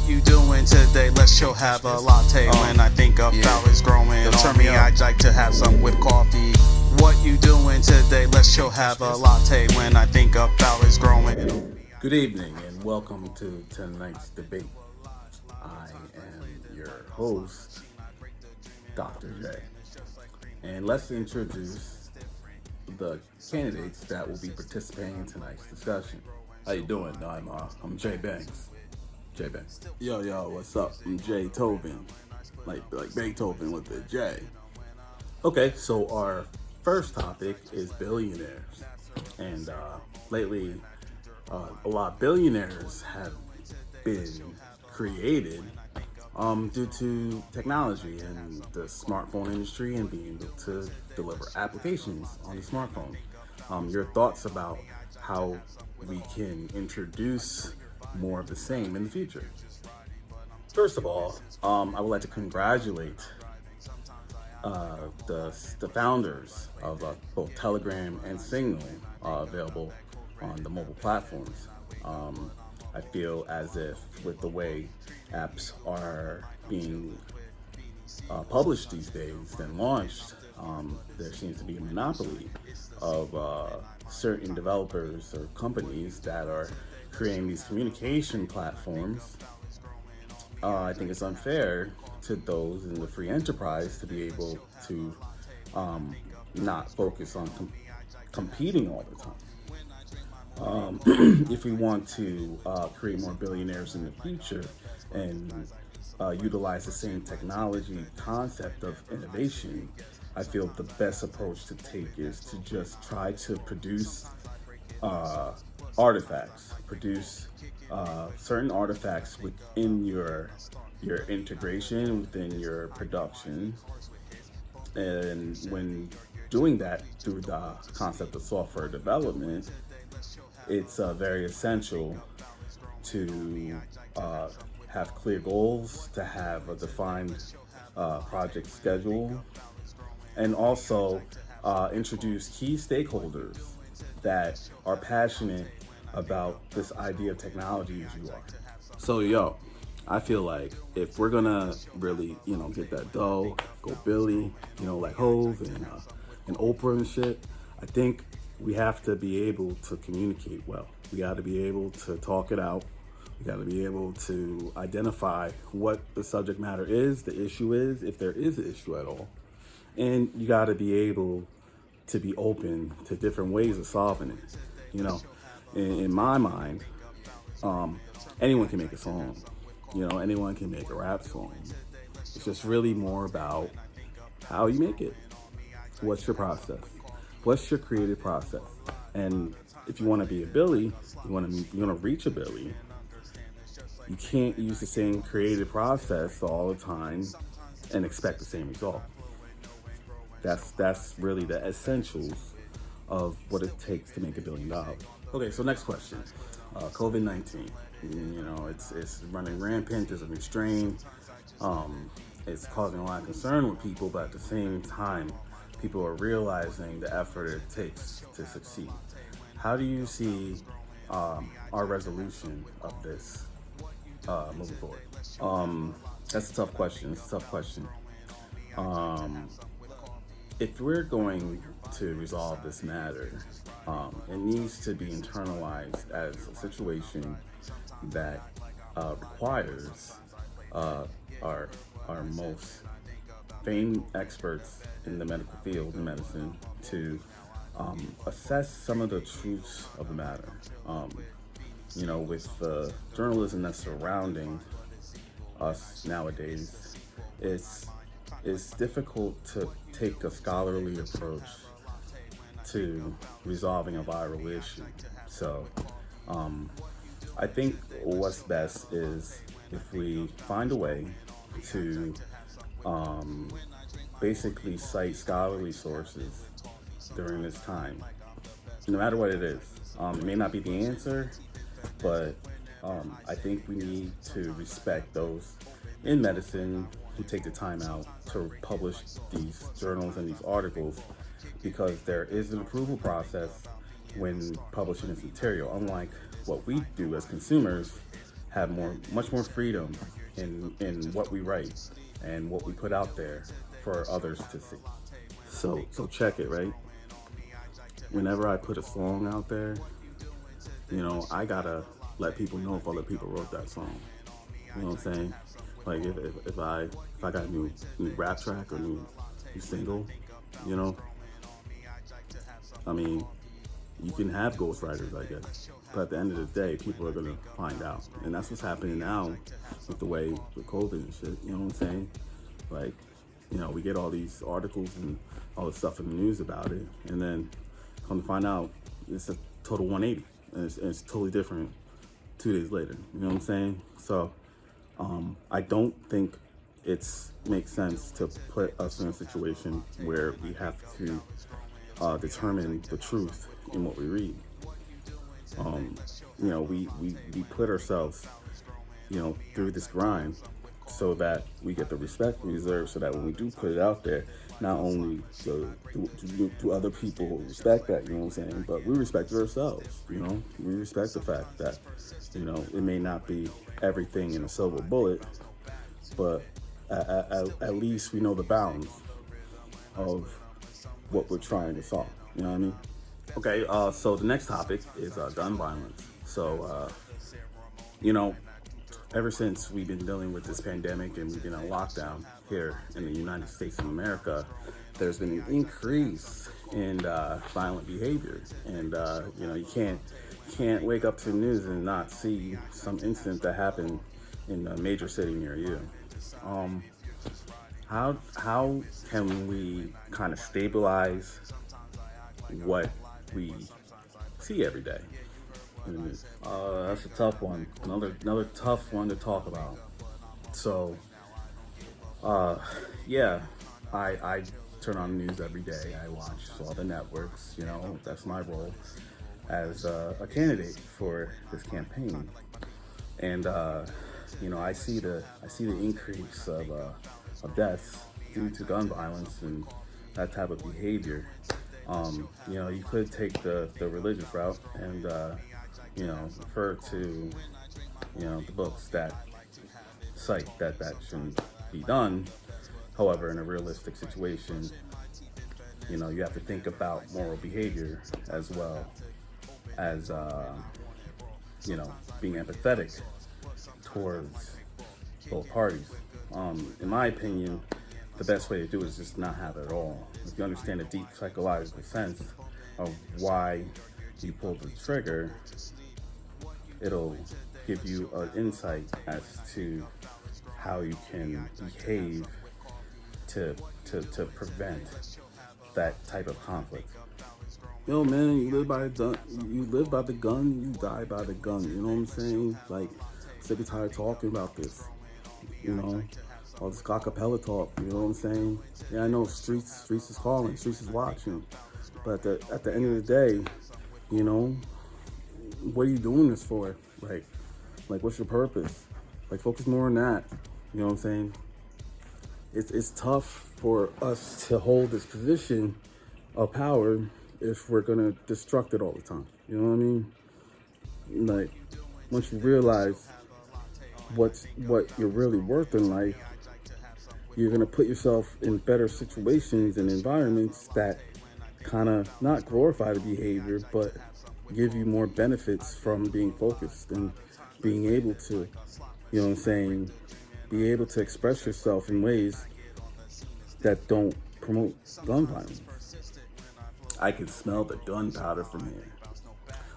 What you doing today? Let's chill, have a latte. When I think about is growing on me, I'd like to have some with coffee. What you doing today? Let's chill, have a latte. When I think about is growing. Good evening and welcome to tonight's debate. I am your host, Dr. J. And let's introduce the candidates that will be participating in tonight's discussion. How you doing? I'm Jay Banks. Jay Banks. Yo, what's up? I'm jeehtoven. Like Beethoven with the J. Okay, so our first topic is billionaires. And lately, a lot of billionaires have been created due to technology and the smartphone industry and being able to deliver applications on the smartphone. Your thoughts about how we can introduce more of the same in the future? First of all, I would like to congratulate the founders of both Telegram and Signal, available on the mobile platforms. I feel as if with the way apps are being published these days and launched, there seems to be a monopoly of certain developers or companies that are creating these communication platforms. I think it's unfair to those in the free enterprise to be able to not focus on competing all the time. If we want to create more billionaires in the future and utilize the same technology concept of innovation, I feel the best approach to take is to just try to produce artifacts, certain artifacts within your integration, within your production. And when doing that through the concept of software development, it's very essential to have clear goals, to have a defined project schedule, and also introduce key stakeholders that are passionate about this idea of technology as you are. So I feel like if we're gonna really, get that dough, go Billy, like Hove and Oprah and shit, I think we have to be able to communicate well. We got to be able to talk it out. We got to be able to identify what the subject matter is, the issue is, if there is an issue at all. And you got to be able to be open to different ways of solving it. In my mind, anyone can make a song. Anyone can make a rap song. It's just really more about how you make it. What's your process? What's your creative process? And if you want to be a Billy, you want to reach a Billy, you can't use the same creative process all the time and expect the same result. That's really the essentials of what it takes to make $1 billion. Okay, so next question. COVID-19. It's running rampant. There's a new strain. It's causing a lot of concern with people, but at the same time, people are realizing the effort it takes to succeed. How do you see our resolution of this moving forward? That's a tough question. If we're going to resolve this matter, it needs to be internalized as a situation that requires our most famed experts in the medical field, in medicine, to assess some of the truths of the matter. With the journalism that's surrounding us nowadays, it's difficult to take a scholarly approach to resolving a viral issue. So I think what's best is if we find a way to basically cite scholarly sources during this time, no matter what it is. It may not be the answer, but I think we need to respect those in medicine who take the time out to publish these journals and these articles, because there is an approval process when publishing this material. Unlike what we do as consumers, have much more freedom in what we write and what we put out there for others to see. So check it, right? Whenever I put a song out there, I gotta let people know if other people wrote that song. You know what I'm saying? Like if I got a new rap track or new single, you know, I mean, you can have ghostwriters, I guess. But at the end of the day, people are gonna find out, and that's what's happening now with the way with COVID and shit. You know what I'm saying? Like, we get all these articles and all this stuff in the news about it, and then come to find out, it's a total 180, and it's totally different 2 days later. You know what I'm saying? So, I don't think it's makes sense to put us in a situation where we have to determine the truth in what we read. We put ourselves, through this grind so that we get the respect we deserve, so that when we do put it out there, not only do other people respect that, you know what I'm saying, but we respect ourselves, we respect the fact that, it may not be everything in a silver bullet, but at least we know the bounds of what we're trying to solve, you know what I mean? Okay, so the next topic is gun violence. So, ever since we've been dealing with this pandemic and we've been on lockdown here in the United States of America, there's been an increase in violent behavior. And, you can't wake up to the news and not see some incident that happened in a major city near you. How can we kind of stabilize what we see every day? That's a tough one. Another tough one to talk about. So, I turn on the news every day. I watch all the networks. That's my role as a candidate for this campaign. And I see the increase of deaths due to gun violence and that type of behavior. You could take the religious route and refer to the books that cite that shouldn't be done. However, in a realistic situation, you have to think about moral behavior as well as being empathetic towards both parties. In my opinion, the best way to do it is just not have it at all. If you understand the deep psychological sense of why you pull the trigger, it'll give you an insight as to how you can behave to prevent that type of conflict. Yo, man, you live by the gun, you die by the gun. You know what I'm saying? Like, sick and tired talking about this. All this acapella talk. You know what I'm saying? Yeah, I know streets is calling, streets is watching. But at the end of the day, what are you doing this for? Like, what's your purpose? Like, focus more on that. You know what I'm saying? It's tough for us to hold this position of power if we're gonna destruct it all the time. You know what I mean? Like, once you realize what you're really worth in life, you're gonna put yourself in better situations and environments that kind of not glorify the behavior, but give you more benefits from being focused and being able to, be able to express yourself in ways that don't promote gun violence. I can smell the gunpowder from here.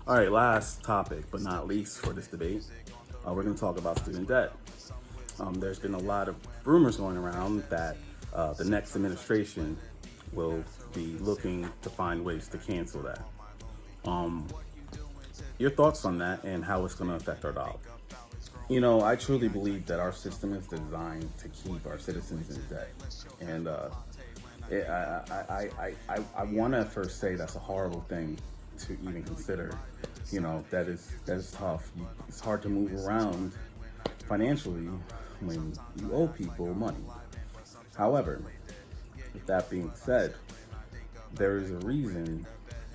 All right, last topic, but not least for this debate, we're going to talk about student debt. There's been a lot of rumors going around that the next administration will be looking to find ways to cancel that. Your thoughts on that and how it's going to affect our dollar? I truly believe that our system is designed to keep our citizens in debt. And I want to first say that's a horrible thing to even consider. That is tough. It's hard to move around financially when you owe people money. However, with that being said, there is a reason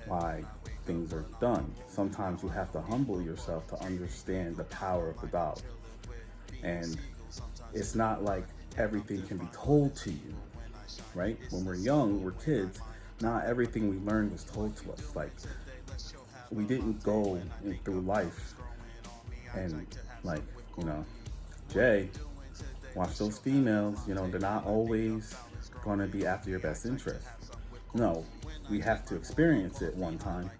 why things are done. Sometimes you have to humble yourself to understand the power of the dollar. And it's not like everything can be told to you, right? When we're young, we're kids, not everything we learned was told to us. Like, we didn't go through life and, like, you know, Jay, watch those females, they're not always going to be after your best interest. No, we have to experience it one time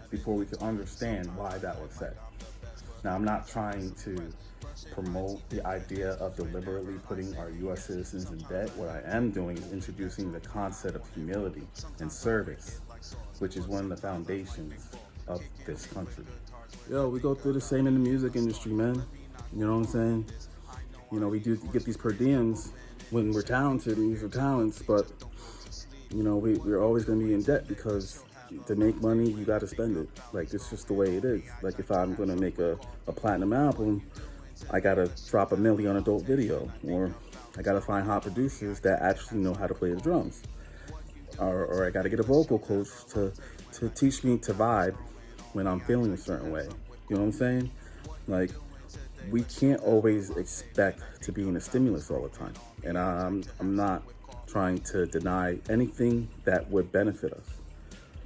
before we can understand why that was said. Now, I'm not trying to promote the idea of deliberately putting our U.S. citizens in debt. What I am doing is introducing the concept of humility and service, which is one of the foundations of this country. Yo, we go through the same in the music industry, man. You know what I'm saying? We do get these per diems when we're talented and use our talents, but we're always going to be in debt because to make money, you got to spend it. Like, it's just the way it is. Like, if I'm going to make a platinum album, I got to drop $1 million on a dope video, or I got to find hot producers that actually know how to play the drums, or I got to get a vocal coach to teach me to vibe when I'm feeling a certain way. You know what I'm saying? Like, we can't always expect to be in a stimulus all the time. And I'm not trying to deny anything that would benefit us.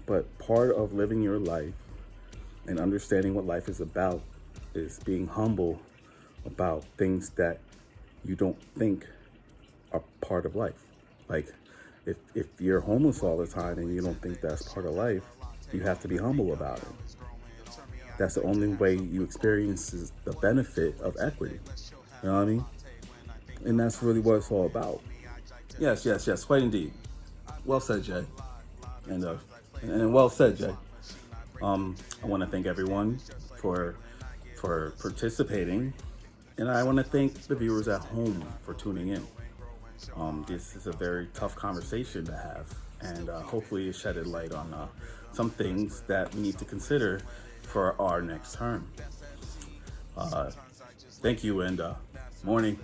But part of living your life and understanding what life is about is being humble about things that you don't think are part of life. Like, if you're homeless all the time and you don't think that's part of life, you have to be humble about it. That's the only way you experience the benefit of equity. You know what I mean? And that's really what it's all about. Yes, quite indeed. Well said, Jay. And well said, Jay. I want to thank everyone for participating, and I want to thank the viewers at home for tuning in. This is a very tough conversation to have, and hopefully it shedded light on some things that we need to consider for our next term. Thank you, and morning.